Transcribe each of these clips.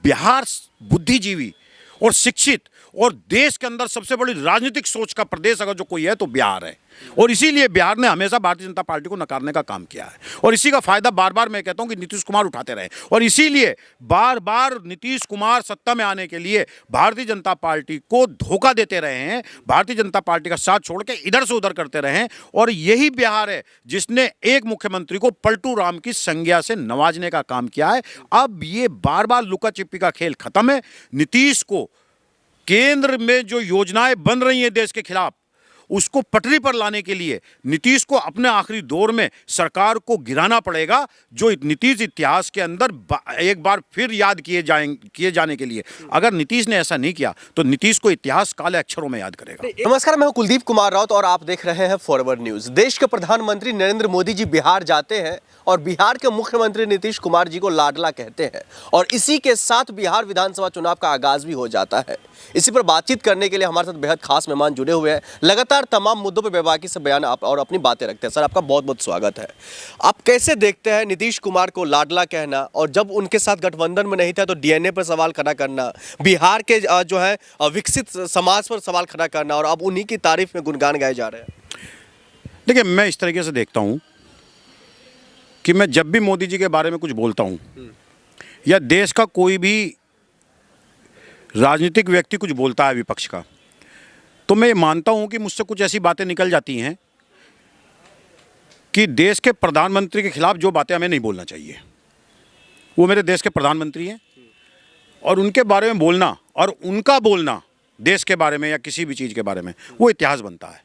बिहार बुद्धिजीवी और शिक्षित और देश के अंदर सबसे बड़ी राजनीतिक सोच का प्रदेश अगर जो कोई है तो बिहार है। और इसीलिए बिहार ने हमेशा भारतीय जनता पार्टी को नकारने का काम किया है और इसी का फायदा बार बार मैं कहता हूं कि नीतीश कुमार उठाते रहे और इसीलिए बार बार नीतीश कुमार सत्ता में आने के लिए भारतीय जनता पार्टी को धोखा देते रहे हैं, भारतीय जनता पार्टी का साथ छोड़ के इधर से उधर करते रहे हैं। और यही बिहार है जिसने एक मुख्यमंत्री को पलटू राम की संज्ञा से नवाजने का काम किया है। अब ये बार बार लुका छिपी का खेल खत्म है। नीतीश को केंद्र में जो योजनाएं बन रही हैं देश के खिलाफ, उसको पटरी पर लाने के लिए नीतीश को अपने आखिरी दौर में सरकार को गिराना पड़ेगा, जो नीतीश इतिहास के अंदर एक बार फिर याद किए जाने के लिए। अगर नीतीश ने ऐसा नहीं किया तो नीतीश को इतिहास काले अक्षरों में याद करेगा। नमस्कार, मैं हूं कुलदीप कुमार राउत और आप देख रहे हैं फॉरवर्ड न्यूज। देश के प्रधानमंत्री नरेंद्र मोदी जी बिहार जाते हैं और बिहार के मुख्यमंत्री नीतीश कुमार जी को लाडला कहते हैं और इसी के साथ बिहार विधानसभा चुनाव का आगाज भी हो जाता है। इसी पर बातचीत करने के लिए हमारे साथ बेहद खास मेहमान जुड़े हुए हैं, लगातार तमाम मुद्दों पर बेबाकी से बयान और अपनी बातें रखते हैं। सर, आपका बहुत बहुत स्वागत है। आप कैसे देखते हैं नीतीश कुमार को लाडला कहना, और जब उनके साथ गठबंधन में नहीं था तो डीएनए पर सवाल खड़ा करना, बिहार के जो है विकसित समाज पर सवाल खड़ा करना, और अब उन्हीं की तारीफ में गुणगान गाए जा रहे हैं? देखिए, मैं इस तरीके से देखता हूं कि मैं जब भी मोदी जी के बारे में कुछ बोलता हूं या देश का कोई भी राजनीतिक व्यक्ति कुछ बोलता है विपक्ष का, तो मैं ये मानता हूं कि मुझसे कुछ ऐसी बातें निकल जाती हैं कि देश के प्रधानमंत्री के खिलाफ जो बातें हमें नहीं बोलना चाहिए। वो मेरे देश के प्रधानमंत्री हैं और उनके बारे में बोलना और उनका बोलना देश के बारे में या किसी भी चीज़ के बारे में वो इतिहास बनता है।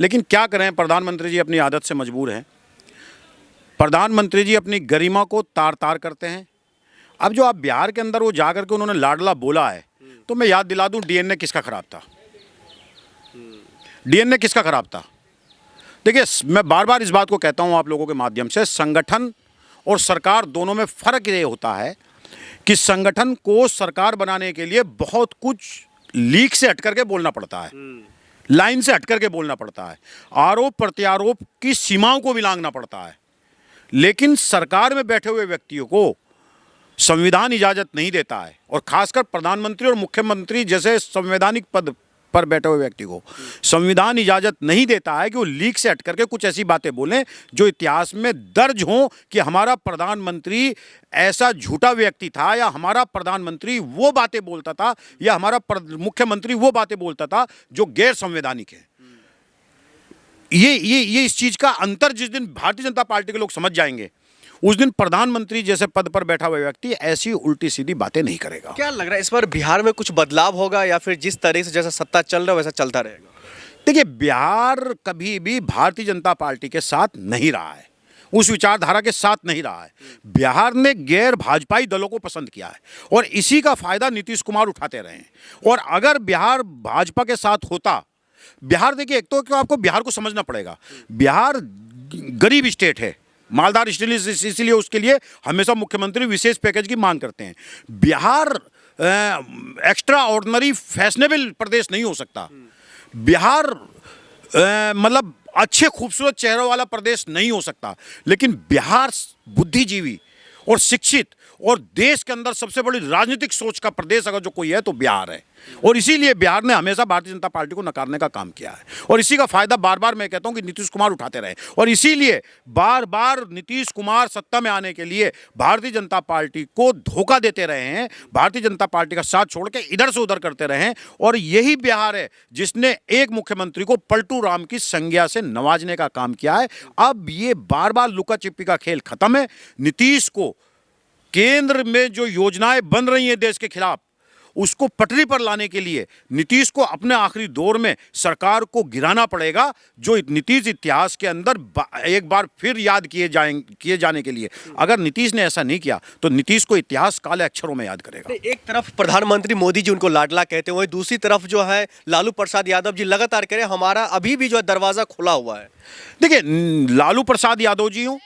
लेकिन क्या करें, प्रधानमंत्री जी अपनी आदत से मजबूर हैं। प्रधानमंत्री जी अपनी गरिमा को तार तार करते हैं। अब जो आप बिहार के अंदर वो जाकर के उन्होंने लाडला बोला है, तो मैं याद दिला दूं डीएनए किसका खराब था। डीएनए किसका खराब था? देखिए, मैं बार बार इस बात को कहता हूं आप लोगों के माध्यम से, संगठन और सरकार दोनों में फ़र्क ये होता है कि संगठन को सरकार बनाने के लिए बहुत कुछ लीक से हट करके बोलना पड़ता है, लाइन से हट करके बोलना पड़ता है, आरोप प्रत्यारोप की सीमाओं को भी लांघना पड़ता है। लेकिन सरकार में बैठे हुए व्यक्तियों को संविधान इजाज़त नहीं देता है, और खासकर प्रधानमंत्री और मुख्यमंत्री जैसे संवैधानिक पद पर बैठे हुए व्यक्ति को संविधान इजाज़त नहीं देता है कि वो लीक से हट करके कुछ ऐसी बातें बोलें जो इतिहास में दर्ज हों कि हमारा प्रधानमंत्री ऐसा झूठा व्यक्ति था, या हमारा प्रधानमंत्री वो बातें बोलता था, या हमारा मुख्यमंत्री वो बातें बोलता था जो गैर संवैधानिक है। ये इस चीज़ का अंतर जिस दिन भारतीय जनता पार्टी के लोग समझ जाएंगे, उस दिन प्रधानमंत्री जैसे पद पर बैठा हुआ व्यक्ति ऐसी उल्टी सीधी बातें नहीं करेगा। क्या लग रहा है इस बार बिहार में कुछ बदलाव होगा, या फिर जिस तरह से जैसा सत्ता चल रहा है वैसा चलता रहेगा? देखिए, बिहार कभी भी भारतीय जनता पार्टी के साथ नहीं रहा है, उस विचारधारा के साथ नहीं रहा है। बिहार ने गैर भाजपाई दलों को पसंद किया है और इसी का फायदा नीतीश कुमार उठाते रहे हैं। और अगर बिहार भाजपा के साथ होता, बिहार देखिए, एक तो आपको बिहार को समझना पड़ेगा, बिहार गरीब स्टेट है, मालदार स्टेट, इसीलिए उसके लिए हमेशा मुख्यमंत्री विशेष पैकेज की मांग करते हैं। बिहार एक्स्ट्रा ऑर्डिनरी फैशनेबल प्रदेश नहीं हो सकता। बिहार मतलब अच्छे खूबसूरत चेहरों वाला प्रदेश नहीं हो सकता। लेकिन बिहार बुद्धिजीवी और शिक्षित और देश के अंदर सबसे बड़ी राजनीतिक सोच का प्रदेश अगर जो कोई है तो बिहार है। और इसीलिए बिहार ने हमेशा भारतीय जनता पार्टी को नकारने का काम किया है और इसी का फायदा बार बार मैं कहता हूं कि नीतीश कुमार उठाते रहे। और इसीलिए बार बार नीतीश कुमार सत्ता में आने के लिए भारतीय जनता पार्टी को धोखा देते रहे हैं, भारतीय जनता पार्टी का साथ छोड़ के इधर से उधर करते रहे हैं। और यही बिहार है जिसने एक मुख्यमंत्री को पलटू राम की संज्ञा से नवाजने का काम किया है। अब ये बार बार लुका छिपी का खेल खत्म है। नीतीश को केंद्र में जो योजनाएं बन रही हैं देश के खिलाफ, उसको पटरी पर लाने के लिए नीतीश को अपने आखिरी दौर में सरकार को गिराना पड़ेगा, जो नीतीश इतिहास के अंदर एक बार फिर याद किए जाने के लिए। अगर नीतीश ने ऐसा नहीं किया तो नीतीश को इतिहास काले अक्षरों में याद करेगा। एक तरफ प्रधानमंत्री मोदी जी उनको लाडला कहते हुए, दूसरी तरफ जो है लालू प्रसाद यादव जी लगातार कह रहे हैं हमारा अभी भी जो है दरवाजा खुला हुआ है। देखिए, लालू प्रसाद यादव जी हों,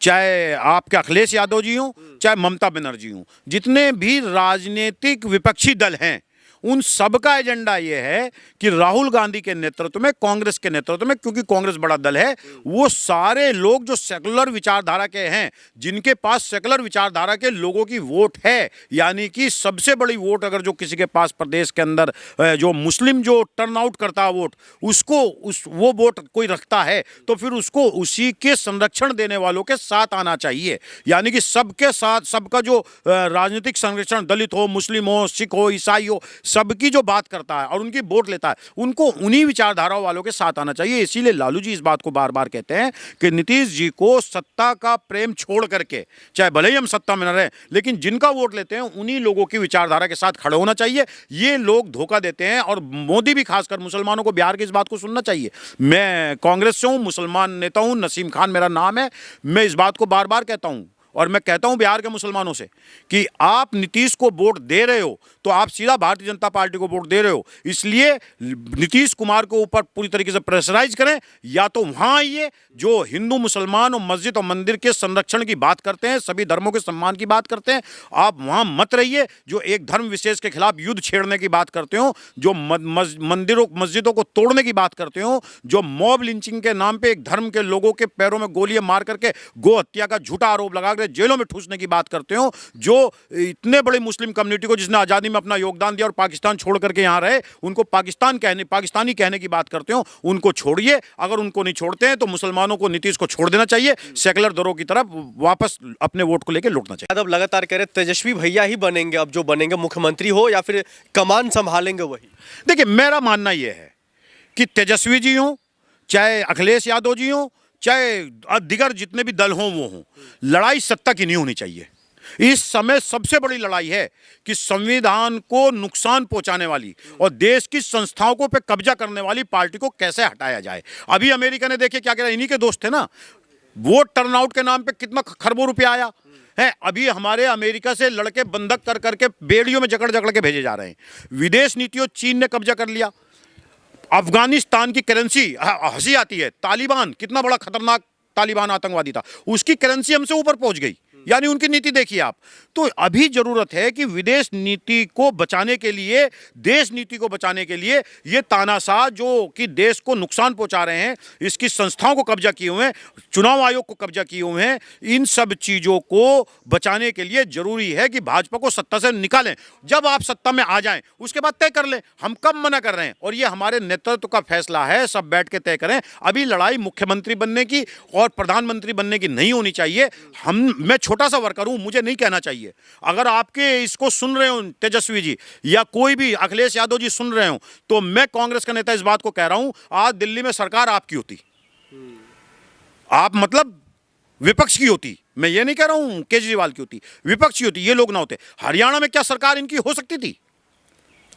चाहे आपके अखिलेश यादव जी हों, चाहे ममता बनर्जी हों, जितने भी राजनीतिक विपक्षी दल हैं, उन सबका एजेंडा यह है कि राहुल गांधी के नेतृत्व में, कांग्रेस के नेतृत्व में, क्योंकि कांग्रेस बड़ा दल है, वो सारे लोग जो सेकुलर विचारधारा के हैं, जिनके पास सेकुलर विचारधारा के लोगों की वोट है, यानी कि सबसे बड़ी वोट अगर जो किसी के पास प्रदेश के अंदर जो मुस्लिम जो टर्नआउट करता है वोट, उसको वो वोट कोई रखता है, तो फिर उसको उसी के संरक्षण देने वालों के साथ आना चाहिए। यानी कि सबके साथ, सबका जो राजनीतिक संरक्षण, दलित हो, मुस्लिम हो, सिख हो, ईसाई हो, सबकी जो बात करता है और उनकी वोट लेता है, उनको उन्हीं विचारधाराओं वालों के साथ आना चाहिए। इसीलिए लालू जी इस बात को बार बार कहते हैं कि नीतीश जी को सत्ता का प्रेम छोड़ करके, चाहे भले ही हम सत्ता में न रहे, लेकिन जिनका वोट लेते हैं उन्हीं लोगों की विचारधारा के साथ खड़े होना चाहिए। ये लोग धोखा देते हैं और मोदी भी खासकर मुसलमानों को बिहार की इस बात को सुनना चाहिए। मैं कांग्रेस से हूं, मुसलमान नेता हूं, नसीम खान मेरा नाम है। मैं इस बात को बार बार कहता हूं और मैं कहता हूं बिहार के मुसलमानों से कि आप नीतीश को वोट दे रहे हो तो आप सीधा भारतीय जनता पार्टी को वोट दे रहे हो, इसलिए नीतीश कुमार को ऊपर पूरी तरीके से प्रेशराइज करें, या तो वहां आइए जो हिंदू मुसलमान और मस्जिद और मंदिर के संरक्षण की बात करते हैं, सभी धर्मों के सम्मान की बात करते हैं, आप वहां मत रहिए जो एक धर्म विशेष के खिलाफ युद्ध छेड़ने की बात करते हो, जो मंदिरों मस्जिदों को तोड़ने की बात करते हो, जो मॉब लिंचिंग के नाम पे एक धर्म के लोगों के पैरों में गोलियां मार करके गो हत्या का झूठा आरोप लगा कर जेलों में ठूसने की बात करते हो, जो इतने बड़ी मुस्लिम कम्युनिटी को जिसने आजादी में अपना योगदान दिया और पाकिस्तान छोड़ करके यहां रहे, उनको पाकिस्तानी कहने की बात करते हो, उनको छोड़िए। अगर उनको नहीं छोड़ते हैं तो मुसलमानों को नीतीश को छोड़ देना चाहिए, सेकुलर दलों की तरफ वापस अपने वोट को लेकर लौटना चाहिए। यादव लगातार कह रहे तेजस्वी भैया ही बनेंगे, अब जो बनेंगे मुख्यमंत्री हो या फिर कमान संभालेंगे वही। देखिए, मेरा मानना यह है कि तेजस्वी जी हो, चाहे अखिलेश यादव जी हो, चाहे दिगर जितने भी दल हों वो हों, लड़ाई सत्ता की नहीं होनी चाहिए। इस समय सबसे बड़ी लड़ाई है कि संविधान को नुकसान पहुंचाने वाली और देश की संस्थाओं को पे कब्जा करने वाली पार्टी को कैसे हटाया जाए। अभी अमेरिका ने देखिए क्या कह रहा है, इन्हीं के दोस्त थे ना, वोट टर्नआउट के नाम पे कितना खरबों रुपया आया है। अभी हमारे अमेरिका से लड़के बंधक कर करके बेड़ियों में जकड़ जकड़ के भेजे जा रहे हैं। विदेश नीतियों चीन ने कब्जा कर लिया। अफगानिस्तान की करेंसी, हंसी आती है, तालिबान कितना बड़ा खतरनाक तालिबान आतंकवादी था, उसकी करेंसी हमसे ऊपर पहुंच गई। यानी उनकी नीति देखिए आप। तो अभी जरूरत है कि विदेश नीति को बचाने के लिए, देश नीति को बचाने के लिए, ये तानाशाह जो कि देश को नुकसान पहुंचा रहे हैं, इसकी संस्थाओं को कब्जा किए हुए हैं, चुनाव आयोग को कब्जा किए हुए हैं, इन सब चीजों को बचाने के लिए जरूरी है कि भाजपा को सत्ता से निकालें। जब आप सत्ता में आ जाएं उसके बाद तय कर लें। हम कब मना कर रहे हैं, और ये हमारे नेतृत्व का फैसला है, सब बैठ के तय करें। अभी लड़ाई मुख्यमंत्री बनने की और प्रधानमंत्री बनने की नहीं होनी चाहिए। मैं छोटा सा वर्कर हूं, मुझे नहीं कहना चाहिए। अगर आपके इसको सुन रहे हो तेजस्वी जी या कोई भी अखिलेश यादव जी सुन रहे हो, तो मैं कांग्रेस का नेता इस बात को कह रहा हूं, आज दिल्ली में सरकार आपकी होती, आप मतलब विपक्ष की होती। मैं ये नहीं कह रहा हूं केजरीवाल की होती, विपक्ष की होती, ये लोग ना होते। हरियाणा में क्या सरकार इनकी हो सकती थी?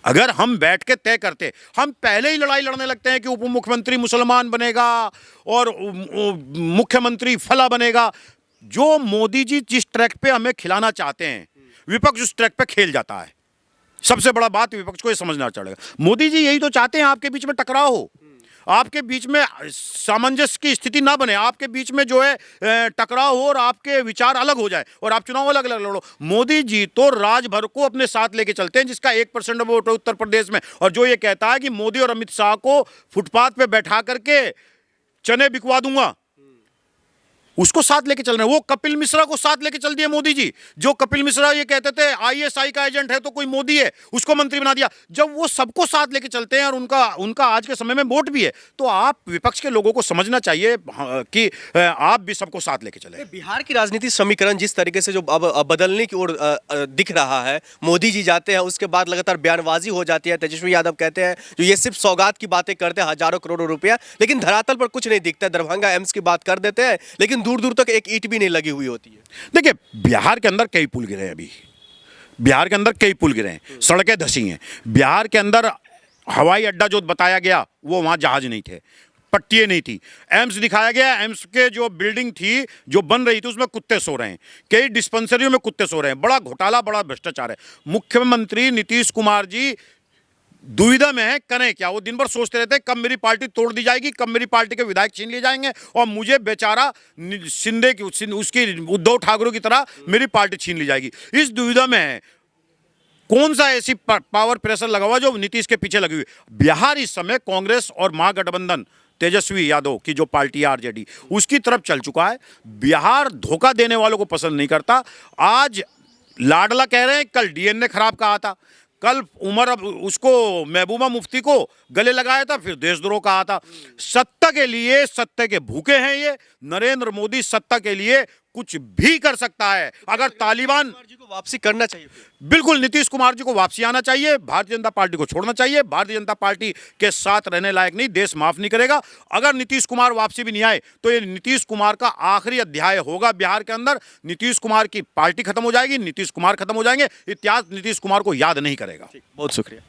अगर हम बैठ के तय करते, हम पहले ही लड़ाई लड़ने लगते हैं कि उप मुख्यमंत्री मुसलमान बनेगा और मुख्यमंत्री फला बनेगा। जो मोदी जी जिस ट्रैक पे हमें खिलाना चाहते हैं, विपक्ष उस ट्रैक पे खेल जाता है। सबसे बड़ा बात विपक्ष को ये समझना चाहिए। मोदी जी यही तो चाहते हैं, आपके बीच में टकराव हो, आपके बीच में सामंजस्य की स्थिति ना बने, आपके बीच में जो है टकराव हो और आपके विचार अलग हो जाए और आप चुनाव अलग अलग लड़ो। मोदी जी तो राज भर को अपने साथ लेके चलते हैं, जिसका 1% वोट है उत्तर प्रदेश में, और जो ये कहता है कि मोदी और अमित शाह को फुटपाथ पे बैठा करके चने बिकवा दूंगा, उसको साथ लेके चल रहे हैं। वो कपिल मिश्रा को साथ लेके चल दिए मोदी जी। जो कपिल मिश्रा ये कहते थे आईएसआई का एजेंट है तो कोई मोदी है, उसको मंत्री बना दिया। जब वो सबको साथ लेके चलते हैं और उनका आज के समय में वोट भी है, तो आप विपक्ष के लोगों को समझना चाहिए कि आप भी सबको साथ लेके चले। बिहार की राजनीति समीकरण जिस तरीके से जो अब बदलने की ओर दिख रहा है, मोदी जी जाते हैं, उसके बाद लगातार बयानबाजी हो जाती है। तेजस्वी यादव कहते हैं जो ये सिर्फ सौगात की बातें करते हैं, हजारों करोड़ों रुपया, लेकिन धरातल पर कुछ नहीं दिखता। दरभंगा एम्स की बात कर देते हैं, लेकिन दूर दूर तक एक ईंट भी नहीं लगी हुई होती है। देखिए, बिहार के अंदर कई पुल गिरे हैं, अभी बिहार के अंदर कई पुल गिरे हैं, सड़कें धंसी हैं। बिहार के अंदर हवाई अड्डा जो बताया गया वो वहां जहाज नहीं थे, पट्टियां नहीं थी। एम्स दिखाया गया, एम्स के जो बिल्डिंग थी जो बन रही थी उसमें कुत्ते सो रहे हैं, कई डिस्पेंसरियों में कुत्ते सो रहे हैं। बड़ा घोटाला, बड़ा भ्रष्टाचार है। मुख्यमंत्री नीतीश कुमार जी दुविधा में है, करें क्या। वो दिन भर सोचते रहते हैं कब मेरी पार्टी तोड़ दी जाएगी, कब मेरी पार्टी के विधायक छीन लिए जाएंगे और मुझे बेचारा शिंदे की, उसकी उद्धव ठाकरे की तरह मेरी पार्टी छीन ली जाएगी। इस दुविधा में है। कौन सा ऐसी पावर प्रेशर लगा हुआ जो नीतीश के पीछे लगी हुई। बिहार इस समय कांग्रेस और महागठबंधन तेजस्वी यादव की जो पार्टी है आरजेडी, उसकी तरफ चल चुका है। बिहार धोखा देने वालों को पसंद नहीं करता। आज लाडला कह रहे हैं, कल डीएन ने खराब कहा था, कल उमर अब उसको महबूबा मुफ्ती को गले लगाया था, फिर देशद्रोह कहा था। सत्ता के लिए सत्ता के भूखे हैं ये। नरेंद्र मोदी सत्ता के लिए कुछ भी कर सकता है। अगर तालिबान कुमार जी को वापसी करना चाहिए। बिल्कुल नीतीश कुमार जी को वापसी आना चाहिए, भारतीय जनता पार्टी को छोड़ना चाहिए। भारतीय जनता पार्टी के साथ रहने लायक नहीं, देश माफ नहीं करेगा। अगर नीतीश कुमार वापसी भी नहीं आए तो ये नीतीश कुमार का आखिरी अध्याय होगा बिहार के अंदर। नीतीश कुमार की पार्टी खत्म हो जाएगी, नीतीश कुमार खत्म हो जाएंगे, इतिहास नीतीश कुमार को याद नहीं करेगा। बहुत शुक्रिया।